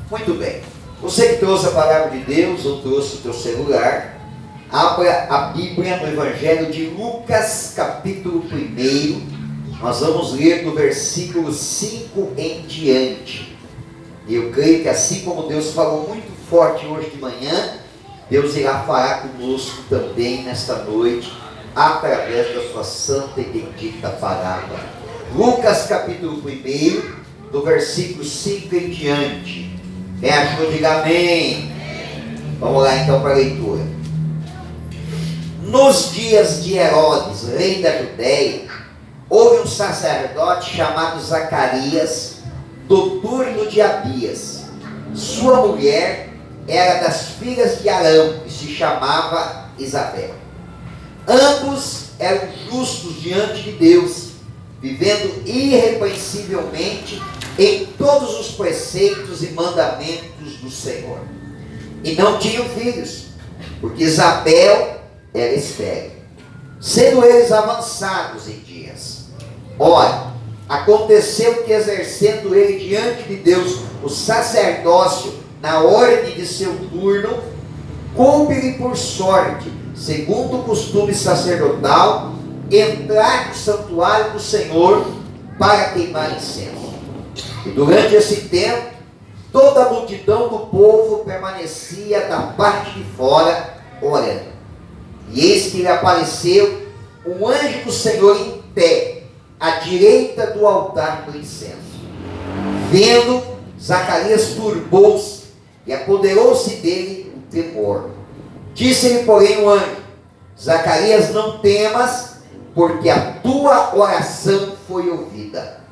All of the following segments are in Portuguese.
Muito bem. Você que trouxe a palavra de Deus ou trouxe o teu celular, abra a Bíblia no Evangelho de Lucas, capítulo 1. Nós vamos ler do versículo 5 em diante. E eu creio que assim como Deus falou muito forte hoje de manhã, Deus irá falar conosco também nesta noite, através da sua santa e bendita palavra. Lucas capítulo 1, do versículo 5 em diante. Quem achou, diga amém. Vamos lá então para a leitura. Nos dias de Herodes, rei da Judéia, houve um sacerdote chamado Zacarias, do turno de Abias. Sua mulher era das filhas de Arão e se chamava Isabel. Ambos eram justos diante de Deus, vivendo irrepreensivelmente em todos os preceitos e mandamentos do Senhor. E não tinham filhos, porque Isabel era estéril, sendo eles avançados em dias. Ora, aconteceu que, exercendo ele diante de Deus o sacerdócio na ordem de seu turno, coube-lhe por sorte, segundo o costume sacerdotal, entrar no santuário do Senhor para queimar incenso. E durante esse tempo, toda a multidão do povo permanecia da parte de fora orando. E eis que lhe apareceu um anjo do Senhor em pé, à direita do altar do incenso. Vendo, Zacarias turbou-se e apoderou-se dele o temor. Disse-lhe, porém, o anjo: Zacarias, não temas, porque a tua oração foi ouvida.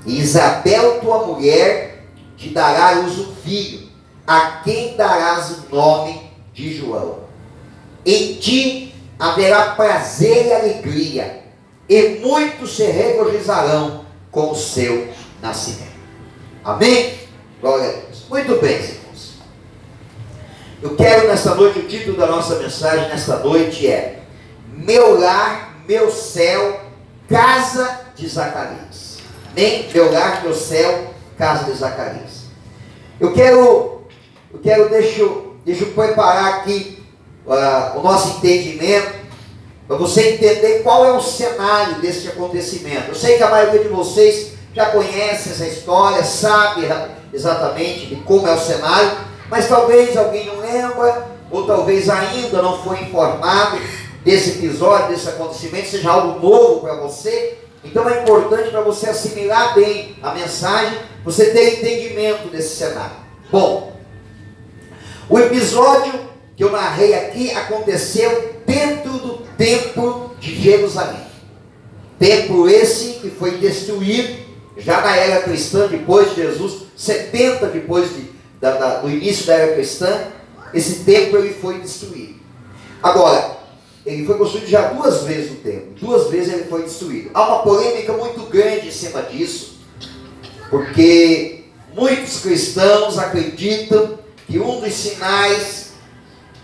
E Isabel, tua mulher, te dará à luz um filho, a quem darás o nome de João. Em ti haverá prazer e alegria, e muitos se regozijarão com o seu nascimento. Amém? Glória a Deus. Muito bem, irmãos. Eu quero nesta noite, o título da nossa mensagem nesta noite é: Meu lar, meu céu, casa de Zacarias. Amém? Meu lar, meu céu, casa de Zacarias. Deixa eu preparar aqui o nosso entendimento, para você entender qual é o cenário deste acontecimento. Eu sei que a maioria de vocês já conhece essa história, sabe exatamente de como é o cenário, mas talvez alguém não lembra, ou talvez ainda não foi informado desse episódio, desse acontecimento, seja algo novo para você. Então é importante para você assimilar bem a mensagem, você ter entendimento desse cenário. Bom, o episódio que eu narrei aqui aconteceu dentro do templo de Jerusalém. Templo esse que foi destruído já na era cristã, depois de Jesus, 70 depois do início da era cristã. Esse templo ele foi destruído. Agora, ele foi construído já 2 vezes no templo. 2 vezes ele foi destruído. Há uma polêmica muito grande em cima disso, porque muitos cristãos acreditam que um dos sinais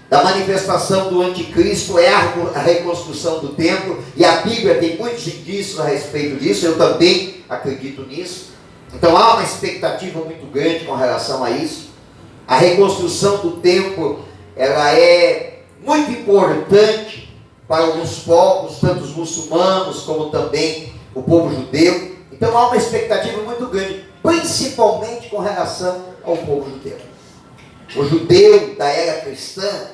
da manifestação do anticristo é a reconstrução do templo, e a Bíblia tem muitos indícios a respeito disso. Eu também acredito nisso. Então há uma expectativa muito grande com relação a isso. A reconstrução do templo, ela é muito importante para alguns povos, tanto os muçulmanos como também o povo judeu. Então há uma expectativa muito grande, principalmente com relação ao povo judeu. O judeu da era cristã,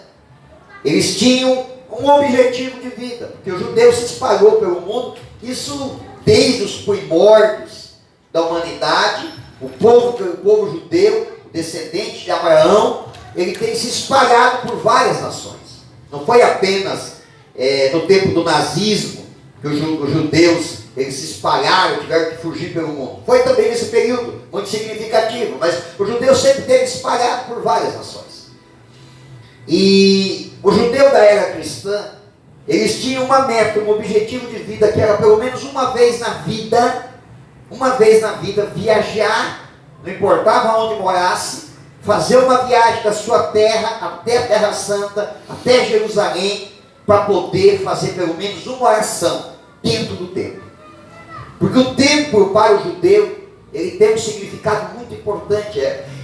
eles tinham um objetivo de vida, porque o judeu se espalhou pelo mundo, isso desde os primórdios da humanidade. O povo judeu, o descendente de Abraão, ele tem se espalhado por várias nações. Não foi apenas no tempo do nazismo que os judeus eles se espalharam, tiveram que fugir pelo mundo. Foi também nesse período muito significativo, mas o judeu sempre teve espalhado por várias nações. E o judeu da era cristã, eles tinham uma meta, um objetivo de vida, que era pelo menos uma vez na vida, viajar, não importava onde morasse, fazer uma viagem da sua terra até a Terra Santa, até Jerusalém, para poder fazer pelo menos uma oração dentro do templo. Porque o templo para o judeu, ele tem um significado muito importante.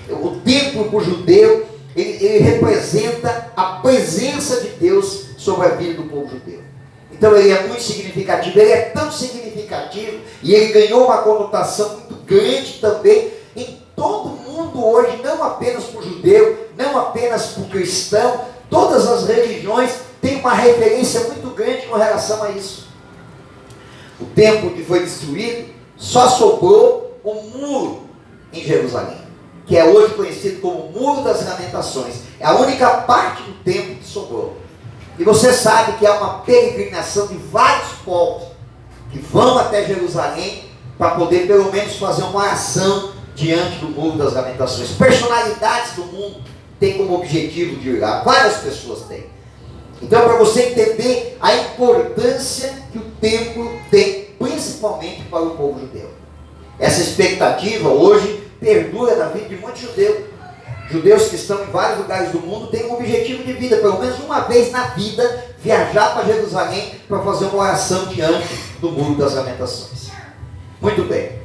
O templo templo para o judeu, ele representa a presença de Deus sobre a vida do povo judeu. Então ele é muito significativo, ele é tão significativo, e ele ganhou uma conotação muito grande também em todo mundo hoje, não apenas para o judeu, não apenas para o cristão, todas as religiões têm uma referência muito grande com relação a isso. O templo que foi destruído, só sobrou o muro em Jerusalém, que é hoje conhecido como o Muro das Lamentações. É a única parte do templo que sobrou. E você sabe que há uma peregrinação de vários povos que vão até Jerusalém para poder pelo menos fazer uma oração diante do Muro das Lamentações. Personalidades do mundo têm como objetivo de ir lá. Várias pessoas têm. Então, para você entender a importância que o templo tem, principalmente para o povo judeu. Essa expectativa hoje perdura na vida de muitos judeus. Judeus que estão em vários lugares do mundo têm um objetivo de vida, pelo menos uma vez na vida, viajar para Jerusalém para fazer uma oração diante do Muro das Lamentações. Muito bem.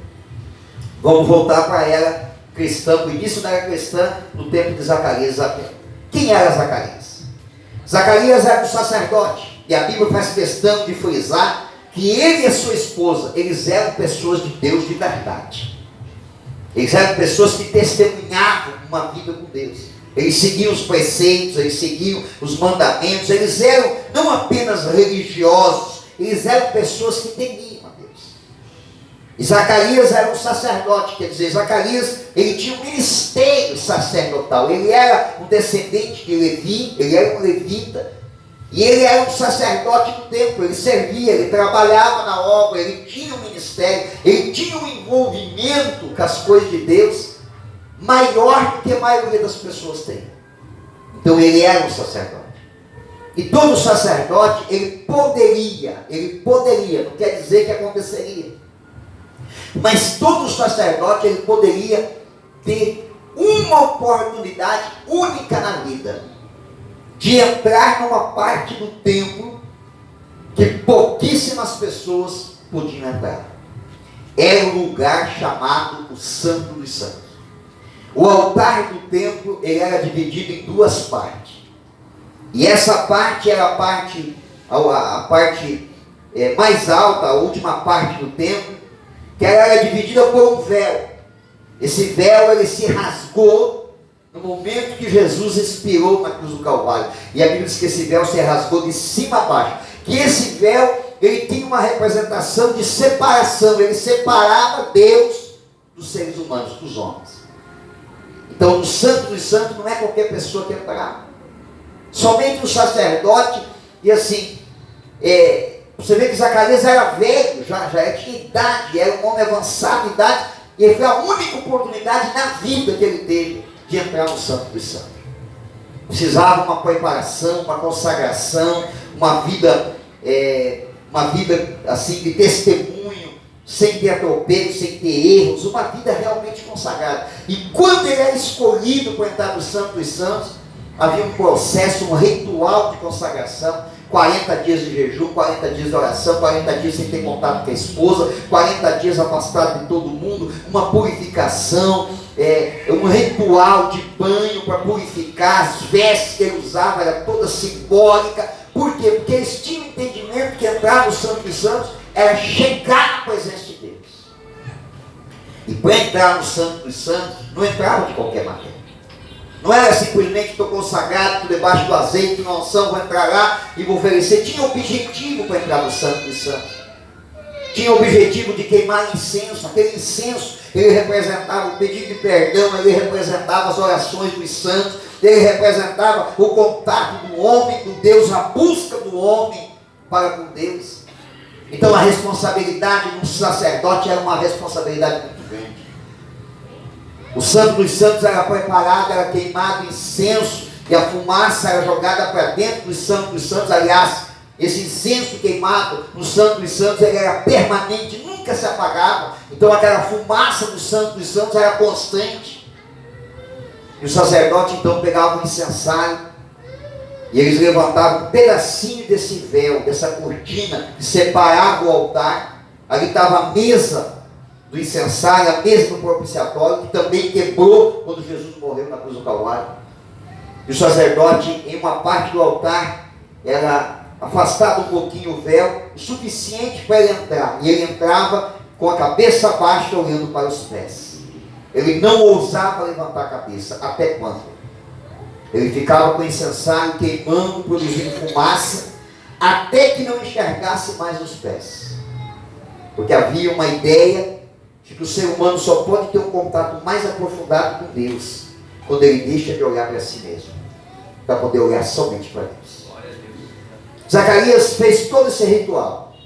Vamos voltar para a era cristã, para o início da era cristã, no tempo de Zacarias e Zaqueu. Quem era Zacarias? Zacarias era um sacerdote, e a Bíblia faz questão de frisar que ele e a sua esposa, eles eram pessoas de Deus de verdade. Eles eram pessoas que testemunhavam uma vida com Deus. Eles seguiam os preceitos, eles seguiam os mandamentos, eles eram não apenas religiosos, eles eram pessoas que temiam a Deus. E Zacarias era um sacerdote, quer dizer, Zacarias, ele tinha um ministério sacerdotal, ele era um descendente de Levi, ele era um levita, e ele era um sacerdote do templo, ele servia, ele trabalhava na obra, ele tinha um ministério, ele tinha um envolvimento com as coisas de Deus, maior do que a maioria das pessoas tem. Então ele era um sacerdote. E todo sacerdote, ele poderia, não quer dizer que aconteceria, mas todo sacerdote, ele poderia ter uma oportunidade única na vida, de entrar numa parte do templo que pouquíssimas pessoas podiam entrar. Era um lugar chamado o Santo dos Santos. O altar do templo, ele era dividido em duas partes. E essa parte era a parte mais alta, a última parte do templo, que ela era dividida por um véu. Esse véu, ele se rasgou no momento que Jesus expirou na cruz do Calvário. E a Bíblia diz que esse véu se rasgou de cima a baixo. Que esse véu, ele tinha uma representação de separação. Ele separava Deus dos seres humanos, dos homens. Então, no Santo dos Santos não é qualquer pessoa que entrava. Somente o sacerdote. E assim, você vê que Zacarias era velho, já tinha idade, era um homem avançado de idade. E foi a única oportunidade na vida que ele teve de entrar no Santo dos Santos. Precisava uma preparação, uma consagração, uma vida assim de testemunho, sem ter atropelo, sem ter erros, uma vida realmente consagrada. E quando ele era escolhido para entrar no Santo dos Santos, havia um processo, um ritual de consagração, 40 dias de jejum, 40 dias de oração, 40 dias sem ter contato com a esposa, 40 dias afastado de todo mundo, uma purificação, um ritual de banho para purificar, as vestes que ele usava era toda simbólica. Por quê? Porque eles tinham entendimento que entrar no Santo dos Santos era chegar na presença de Deus. E para entrar no Santo dos Santos, não entrava de qualquer maneira. Não era simplesmente estou consagrado, estou debaixo do azeite, na unção, vou entrar lá e vou oferecer. Tinha objetivo para entrar no Santo dos Santos. Tinha o objetivo de queimar incenso. Aquele incenso, ele representava o pedido de perdão, ele representava as orações dos santos, ele representava o contato do homem com Deus, a busca do homem para com Deus. Então a responsabilidade de um sacerdote era uma responsabilidade muito grande. O Santo dos Santos era preparado, era queimado incenso, e a fumaça era jogada para dentro do Santo dos Santos. Aliás, esse incenso queimado no Santo dos Santos, ele era permanente, nunca se apagava. Então aquela fumaça do Santo dos Santos era constante. E o sacerdote então pegava o incensário, e eles levantavam um pedacinho desse véu, dessa cortina que separava o altar. Ali estava a mesa do incensário, a mesa do propiciatório, que também quebrou quando Jesus morreu na cruz do Calvário. E o sacerdote, em uma parte do altar, era afastado um pouquinho o véu, o suficiente para ele entrar. E ele entrava com a cabeça baixa, olhando para os pés. Ele não ousava levantar a cabeça. Até quando? Ele ficava com o incensário queimando, produzindo fumaça, até que não enxergasse mais os pés. Porque havia uma ideia de que o ser humano só pode ter um contato mais aprofundado com Deus quando ele deixa de olhar para si mesmo, para poder olhar somente para Deus. Zacarias fez todo esse ritual,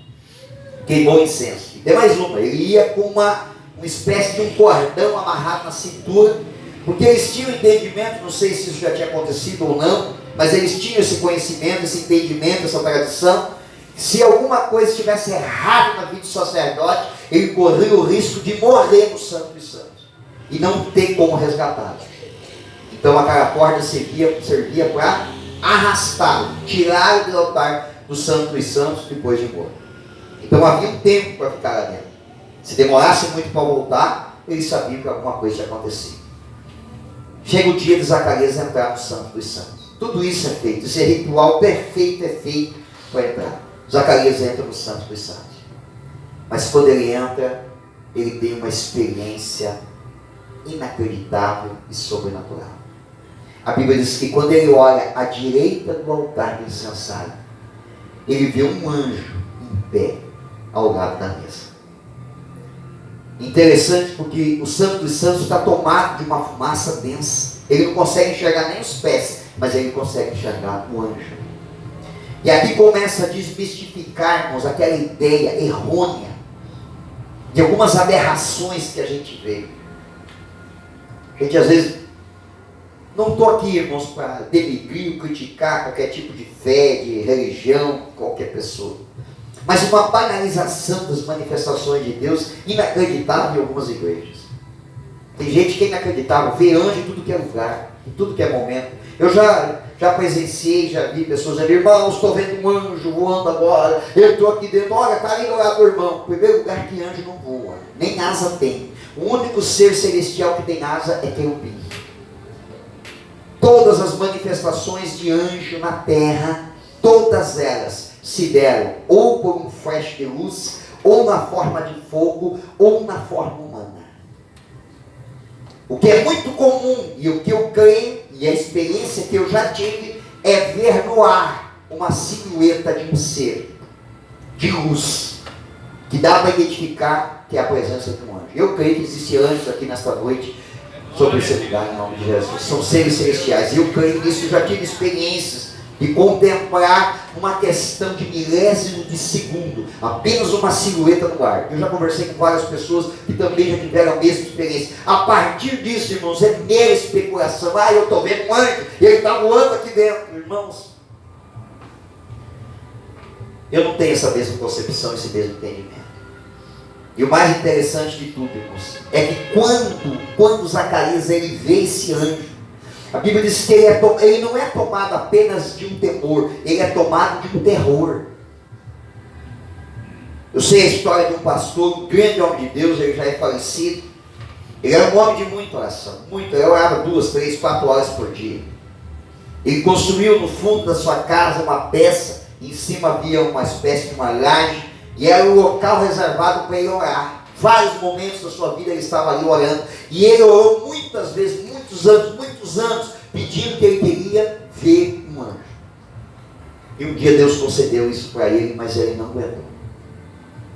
queimou incenso. E tem mais uma, ele ia com uma espécie de um cordão amarrado na cintura, porque eles tinham entendimento, não sei se isso já tinha acontecido ou não, mas eles tinham esse conhecimento, esse entendimento, essa tradição. Se alguma coisa estivesse errada na vida do sacerdote, ele corria o risco de morrer no Santo dos Santos e não ter como resgatá-lo. Então aquela corda servia para arrastá-lo, tirá-lo do altar do Santo dos Santos depois de morto. Então havia um tempo para ficar lá dentro. Se demorasse muito para voltar, eles sabiam que alguma coisa tinha acontecido. Chega o dia de Zacarias entrar no Santo dos Santos. Tudo isso é feito, esse ritual perfeito é feito para entrar. Zacarias entra no Santo dos Santos. Mas quando ele entra, ele tem uma experiência inacreditável e sobrenatural. A Bíblia diz que quando ele olha à direita do altar do incensário, ele vê um anjo em pé ao lado da mesa. Interessante porque o Santo dos Santos está tomado de uma fumaça densa. Ele não consegue enxergar nem os pés, mas ele consegue enxergar o anjo. E aqui começa a desmistificarmos aquela ideia errônea de algumas aberrações que a gente vê. A gente às vezes, não estou aqui, irmãos, para denegrir ou criticar qualquer tipo de fé, de religião, qualquer pessoa. Mas uma banalização das manifestações de Deus inacreditável em algumas igrejas. Tem gente que é inacreditável, vê anjo em tudo que é lugar, em tudo que é momento. Eu já presenciei, já vi pessoas dizendo: irmãos, estou vendo um anjo voando agora, eu estou aqui dentro, olha, está ali do lado do irmão. Primeiro lugar que anjo não voa, nem asa tem. O único ser celestial que tem asa é querubim. Todas as manifestações de anjo na terra, todas elas se deram ou por um flash de luz, ou na forma de fogo, ou na forma humana. O que é muito comum, e o que eu creio, e a experiência que eu já tive, é ver no ar uma silhueta de um ser, de luz, que dá para identificar que é a presença de um anjo. Eu creio que existem anjos aqui nesta noite, sobre esse lugar, em nome de Jesus. São seres celestiais. Eu creio nisso, já tive experiências de contemplar uma questão de milésimo de segundo, apenas uma silhueta no ar. Eu já conversei com várias pessoas que também já tiveram a mesma experiência. A partir disso, irmãos, é mera especulação. Eu estou vendo um anjo e ele está voando aqui dentro. Irmãos, eu não tenho essa mesma concepção, esse mesmo entendimento. E o mais interessante de tudo, irmãos, é que quando Zacarias ele vê esse anjo, a Bíblia diz que ele não é tomado apenas de um temor, ele é tomado de um terror. Eu sei a história de um pastor, um grande homem de Deus, ele já é falecido. Ele era um homem de muita oração, ele orava 2, 3, 4 horas por dia. Ele construiu no fundo da sua casa uma peça, em cima havia uma espécie de uma laje, e era o local reservado para ele orar. Vários momentos da sua vida ele estava ali orando. E ele orou muitas vezes, muitos anos, pedindo que ele queria ver um anjo. E um dia Deus concedeu isso para ele, mas ele não aguentou.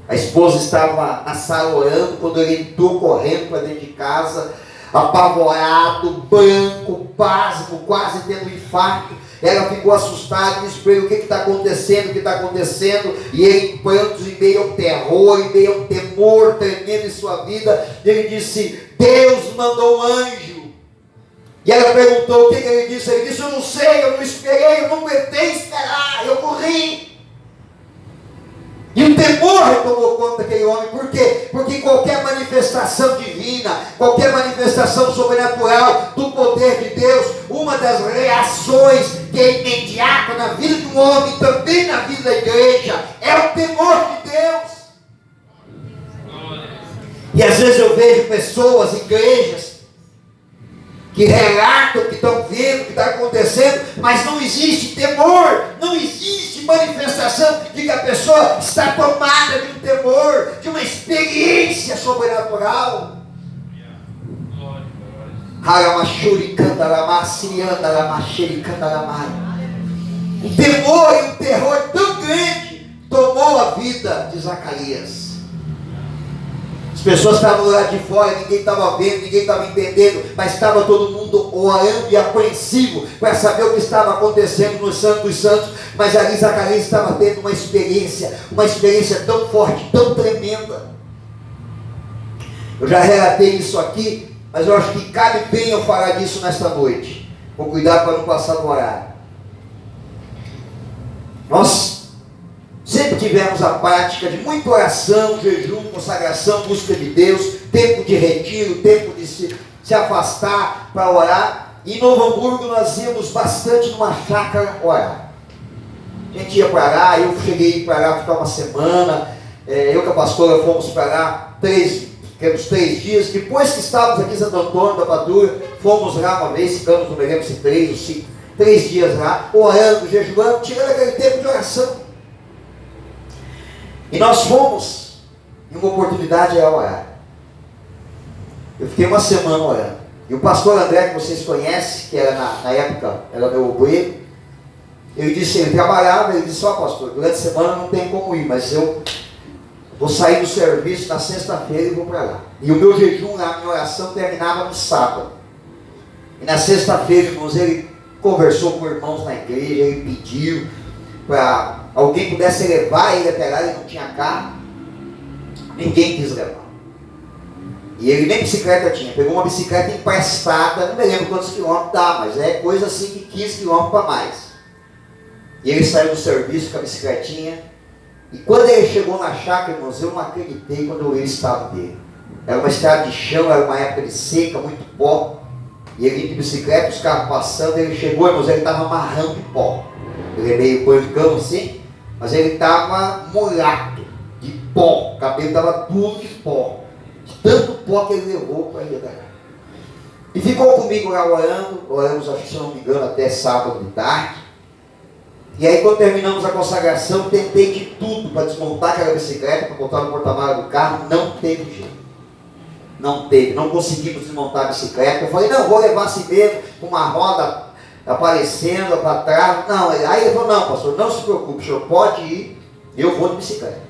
A esposa estava na sala orando, quando ele entrou correndo para dentro de casa, apavorado, branco, pasmo, quase tendo um infarto. Ela ficou assustada e disse para ele: o que está acontecendo, o que está acontecendo? E ele, em prantos, em meio ao terror, em meio a um temor tremendo em sua vida, ele disse: Deus mandou um anjo. E ela perguntou o que ele disse. Ele disse: eu não sei, eu não esperei, eu não aguentei esperar, eu corri. E o temor tomou conta daquele homem. Por quê? Porque qualquer manifestação divina, qualquer manifestação sobrenatural do poder de Deus, uma das reações que é imediata na vida de um homem, também na vida da igreja, é o temor de Deus. E às vezes eu vejo pessoas, igrejas, que relatam o que estão vendo, o que está acontecendo, mas não existe temor, não existe manifestação de que a pessoa está tomada de um temor, de uma experiência sobrenatural. Um temor e um terror tão grande tomou a vida de Zacarias. As pessoas estavam do lado de fora, ninguém estava vendo, ninguém estava entendendo, mas estava todo mundo orando e apreensivo para saber o que estava acontecendo no Santo dos Santos. Mas ali Zacarias estava tendo uma experiência tão forte, tão tremenda. Eu já relatei isso aqui, mas eu acho que cabe bem eu falar disso nesta noite. Vou cuidar para não passar do horário. Nós sempre tivemos a prática de muita oração, jejum, consagração, busca de Deus, tempo de retiro, tempo de se afastar para orar. E em Novo Hamburgo nós íamos bastante numa chácara orar. A gente ia para lá, eu cheguei a ir para lá ficar uma semana, eu com a pastora fomos para lá 3 dias. Depois que estávamos aqui em Santo Antônio da Padura, fomos lá uma vez, ficamos, não me lembro se 3 ou 5, 3 dias lá, orando, jejuando, tirando aquele tempo de oração. E nós fomos em uma oportunidade a orar. Eu fiquei uma semana orando. E o pastor André, que vocês conhecem, que era na época, era meu obreiro, ele disse, ele trabalhava, ele disse, pastor, durante a semana não tem como ir, mas eu vou sair do serviço na sexta-feira e vou para lá. E o meu jejum, a minha oração terminava no sábado. E na sexta-feira, irmãos, ele conversou com irmãos na igreja, ele pediu para alguém pudesse levar ele até lá, ele não tinha carro, ninguém quis levar. E ele nem bicicleta tinha, pegou uma bicicleta emprestada, não me lembro quantos quilômetros dá, mas é coisa assim de 15 quilômetros para mais. E ele saiu do serviço com a bicicletinha, e quando ele chegou na chácara, irmãos, eu não acreditei quando eu vi o estado dele. Era uma estrada de chão, era uma época de seca, muito pó, e ele ia de bicicleta, os carros passando, ele chegou, irmãos, ele estava amarrando de pó. Ele é meio porcão assim, mas ele estava molhado de pó, o cabelo estava tudo de pó, de tanto pó que ele levou para ir daí. E ficou comigo lá oramos, acho que se não me engano, até sábado de tarde. E aí quando terminamos a consagração, tentei de tudo para desmontar aquela bicicleta, para botar no porta-malas do carro, não teve jeito. Não conseguimos desmontar a bicicleta. Eu falei, não, vou levar assim mesmo, com uma roda aparecendo para trás. Não, aí ele falou, não, pastor, não se preocupe, o senhor pode ir, eu vou de bicicleta.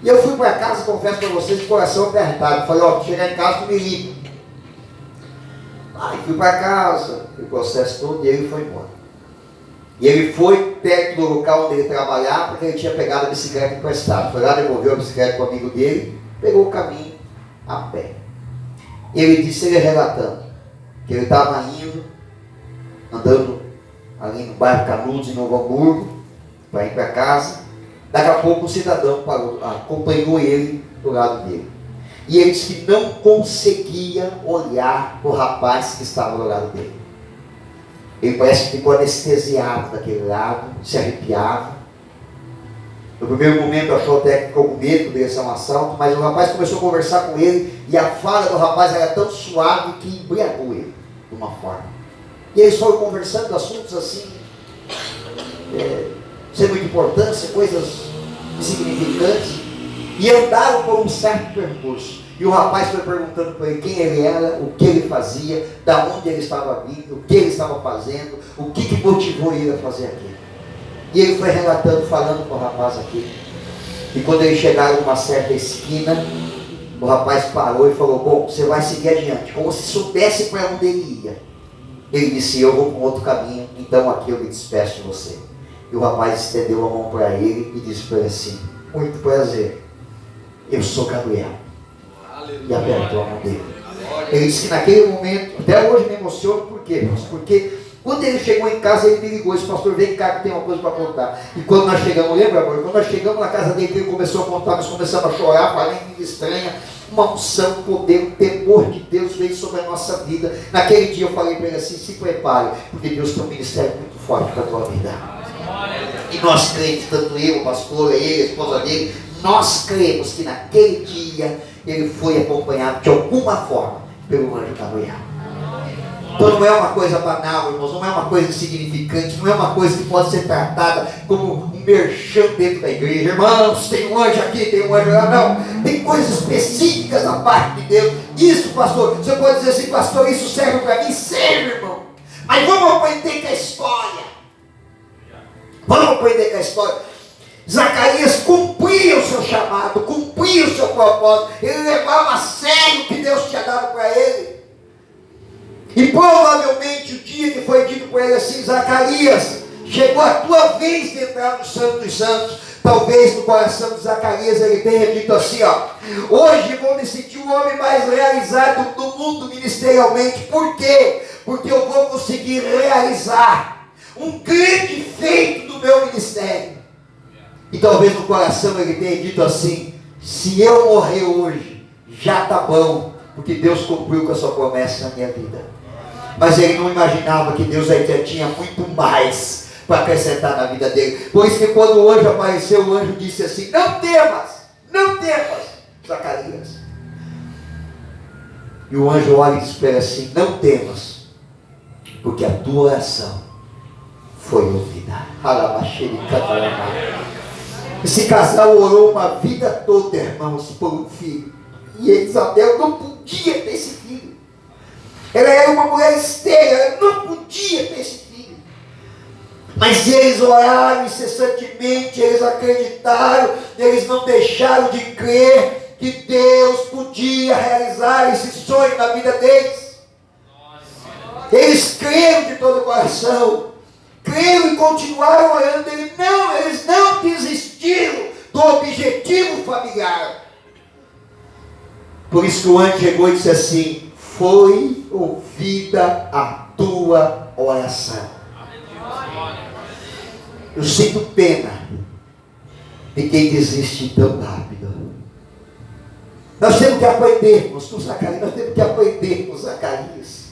E eu fui para casa, confesso para vocês, de coração apertado. Falei, chegar em casa, tu me liga. Aí fui para casa, o processo todo, e ele foi embora. E ele foi perto do local onde ele trabalhava, porque ele tinha pegado a bicicleta emprestada. Foi lá, devolveu a bicicleta para o amigo dele, pegou o caminho a pé. E ele disse, ele relatando, que ele estava indo, andando ali no bairro Canudos, em Novo Hamburgo, para ir para casa. Daqui a pouco um cidadão parou, acompanhou ele do lado dele. E ele disse que não conseguia olhar para o rapaz que estava do lado dele. Ele parece que ficou anestesiado daquele lado, se arrepiava. No primeiro momento achou até que ficou com medo, poderia ser um assalto, mas o rapaz começou a conversar com ele e a fala do rapaz era tão suave que embriagou ele, de uma forma. E eles foram conversando assuntos assim, sem muita importância, coisas insignificantes, e andaram por um certo percurso. E o rapaz foi perguntando para ele quem ele era, o que ele fazia, da onde ele estava vindo, o que ele estava fazendo, o que motivou ele a fazer aquilo. E ele foi relatando, falando para o rapaz aqui. E quando eles chegaram numa certa esquina, o rapaz parou e falou, bom, você vai seguir adiante, como se soubesse para onde ele ia. Ele disse, eu vou para um outro caminho, então aqui eu me despeço de você. E o rapaz estendeu a mão para ele e disse para ele assim, muito prazer, eu sou Gabriel. E apertou a mão dele. Ele disse que naquele momento, até hoje me emociono, por quê? Porque quando ele chegou em casa, ele me ligou, esse pastor, vem cá que tem uma coisa para contar. E quando nós chegamos, lembra, amor? Quando nós chegamos na casa dele, ele começou a contar, nós começamos a chorar, falando em língua estranha, uma unção, poder, um temor de Deus veio sobre a nossa vida. Naquele dia eu falei para ele assim, se prepare, porque Deus tem um ministério muito forte para a tua vida. E nós cremos, tanto eu, o pastor, ele, a esposa dele, nós cremos que naquele dia ele foi acompanhado de alguma forma pelo anjo Gabriel. Então não é uma coisa banal, irmãos, não é uma coisa insignificante, não é uma coisa que pode ser tratada como um merchan dentro da igreja. Irmãos, tem um anjo aqui, tem um anjo lá. Não, tem coisas específicas da parte de Deus. Isso, pastor, você pode dizer assim, pastor, isso serve para mim? Serve, irmão. Mas vamos aprender com a história. Vamos aprender com a história. Zacarias cumpria o seu chamado, cumpria o seu propósito. Ele levava a sério o que Deus tinha dado para ele. E provavelmente o dia que foi dito para ele assim, Zacarias, chegou a tua vez de entrar no Santo dos Santos. Talvez no coração de Zacarias ele tenha dito assim, ó, hoje vou me sentir o homem mais realizado do mundo ministerialmente. Por quê? Porque eu vou conseguir realizar um grande feito do meu ministério. E talvez no coração ele tenha dito assim, se eu morrer hoje, já está bom, porque Deus cumpriu com a sua promessa na minha vida. Mas ele não imaginava que Deus ainda tinha muito mais para acrescentar na vida dele. Por isso que quando o anjo apareceu, o anjo disse assim, não temas, Zacarias. E o anjo olha e diz para ele assim, não temas, porque a tua oração foi ouvida. Esse casal orou uma vida toda, irmãos, por um filho. E Isabel não podia ter esse filho. Ela era uma mulher estéril, ela não podia ter esse filho. Mas eles oraram incessantemente, eles acreditaram, eles não deixaram de crer que Deus podia realizar esse sonho na vida deles. Eles creram de todo o coração, creram e continuaram orando. Eles não desistiram do objetivo familiar. Por isso que o anjo chegou e disse assim, foi ouvida a tua oração. Eu sinto pena de quem desiste tão rápido. Nós temos que aprender com Zacarias, nós temos que aprender com Zacarias.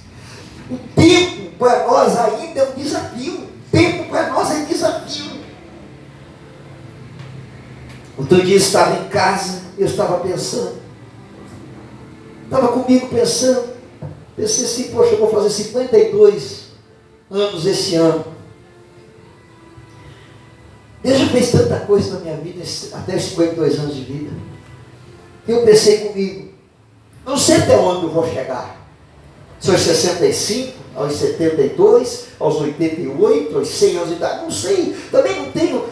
O tempo para nós ainda é um desafio. O tempo para nós é um desafio. Outro dia eu estava em casa, eu estava pensando. Estava comigo pensando. Pensei assim, poxa, eu vou fazer 52 anos esse ano. Deus já fez tanta coisa na minha vida, até os 52 anos de vida. Eu pensei comigo, não sei até onde eu vou chegar. Se aos 65, aos 72, aos 88, aos 100 anos de idade, não sei. Também não tenho,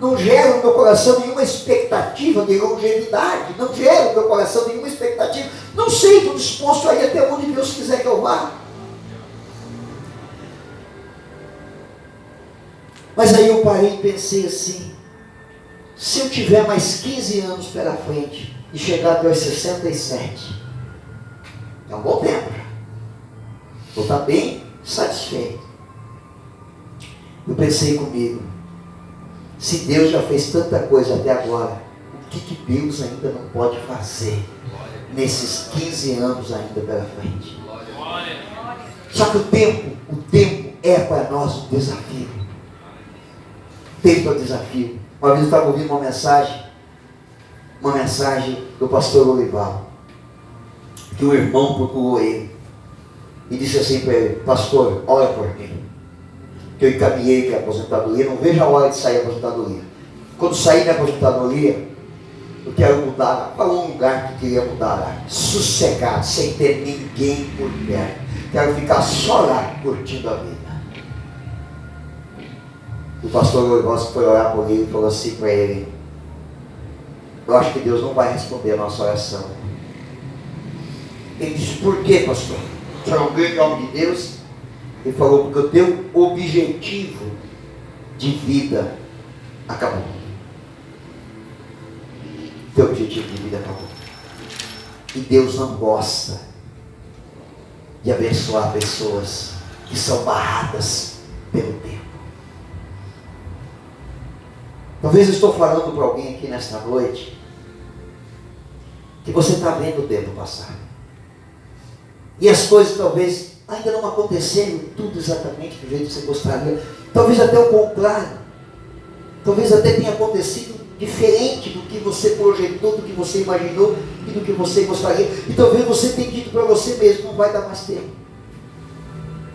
não gero no meu coração nenhuma expectativa de longevidade. Não gero no meu coração nenhuma expectativa. Não sei, estou disposto a ir até onde Deus quiser que eu vá. Mas aí eu parei e pensei assim, se eu tiver mais 15 anos pela frente e chegar até os 67, é um bom tempo. Vou estar bem satisfeito. Eu pensei comigo, se Deus já fez tanta coisa até agora, o que Deus ainda não pode fazer nesses 15 anos ainda pela frente? Só que o tempo é para nós um desafio. Tempo é um desafio. Uma vez eu estava ouvindo uma mensagem do pastor Olival, que um irmão procurou ele e disse assim para ele, pastor, ora por mim, que eu encaminhei para a aposentadoria, não vejo a hora de sair da aposentadoria. Quando sair da aposentadoria, eu quero mudar para um lugar que queria mudar, sossegado, sem ter ninguém por perto. Quero ficar só lá, curtindo a vida. O pastor Olival foi orar por ele e falou assim para ele, eu acho que Deus não vai responder a nossa oração. Ele disse, por quê, pastor? O senhor é um grande homem de Deus? Ele falou, porque o teu objetivo de vida acabou. O teu objetivo de vida acabou. E Deus não gosta de abençoar pessoas que são barradas pelo tempo. Talvez eu estou falando para alguém aqui nesta noite que você está vendo o tempo passar. E as coisas talvez ainda não aconteceram tudo exatamente do jeito que você gostaria. Talvez até o contrário. Talvez até tenha acontecido diferente do que você projetou, do que você imaginou e do que você gostaria. E talvez você tenha dito para você mesmo, não vai dar mais tempo.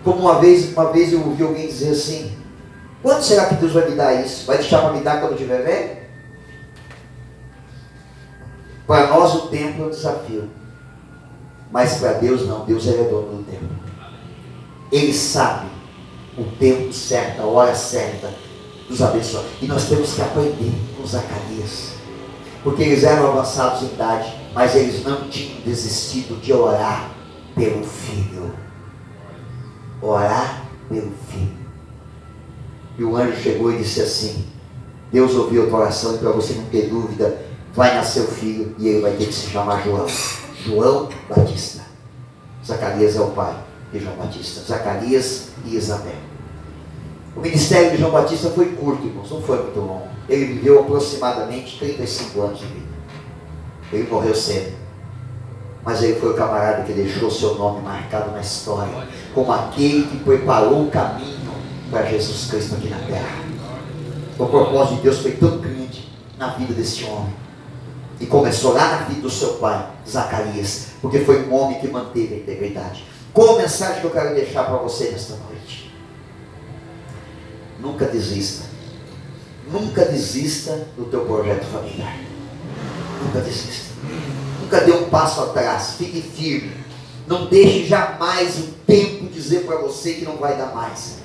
Como uma vez eu ouvi alguém dizer assim: quando será que Deus vai me dar isso? Vai deixar para me dar quando eu estiver velho? Para nós o tempo é um desafio, mas para Deus não. Deus é dono do tempo. Ele sabe o tempo certo, a hora certa dos abençoar. E nós temos que aprender com Zacarias, porque eles eram avançados em idade, mas eles não tinham desistido de orar pelo filho. Orar pelo filho. E o anjo chegou e disse assim: Deus ouviu a tua oração, e para você não ter dúvida, vai nascer o filho e ele vai ter que se chamar João. João Batista. Zacarias é o pai de João Batista. Zacarias e Isabel. O ministério de João Batista foi curto, irmãos, não foi muito longo. Ele viveu aproximadamente 35 anos de vida. Ele morreu cedo. Mas ele foi o camarada que deixou seu nome marcado na história, como aquele que preparou o caminho para Jesus Cristo aqui na terra. O propósito de Deus foi tão grande na vida desse homem. E começou lá na vida do seu pai, Zacarias, porque foi um homem que manteve a integridade. Qual a mensagem que eu quero deixar para você nesta noite? Nunca desista. Nunca desista do teu projeto familiar. Nunca desista. Nunca dê um passo atrás. Fique firme. Não deixe jamais o tempo dizer para você que não vai dar mais.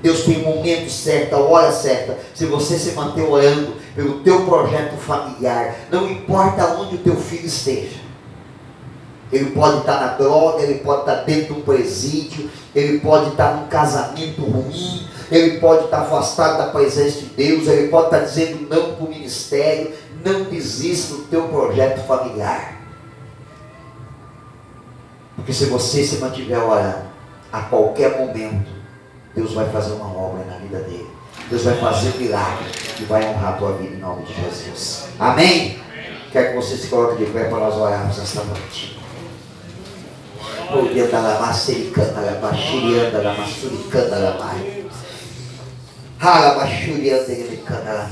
Deus tem o momento certo, a hora certa. Se você se manter orando pelo teu projeto familiar, não importa onde o teu filho esteja. Ele pode estar na droga, ele pode estar dentro de um presídio, ele pode estar num casamento ruim, ele pode estar afastado da presença de Deus, ele pode estar dizendo não para o ministério. Não desista do teu projeto familiar. Porque se você se mantiver orando, a qualquer momento, Deus vai fazer uma obra na vida dele. Deus vai fazer um milagre e vai honrar a tua vida em nome de Jesus. Amém? Quero que você se coloque de pé para nós orarmos esta noite. Podendo alabar, sericanda, alabar, xirianda, alabar, suricanda, alabar. Alabar, xurianda, alabar.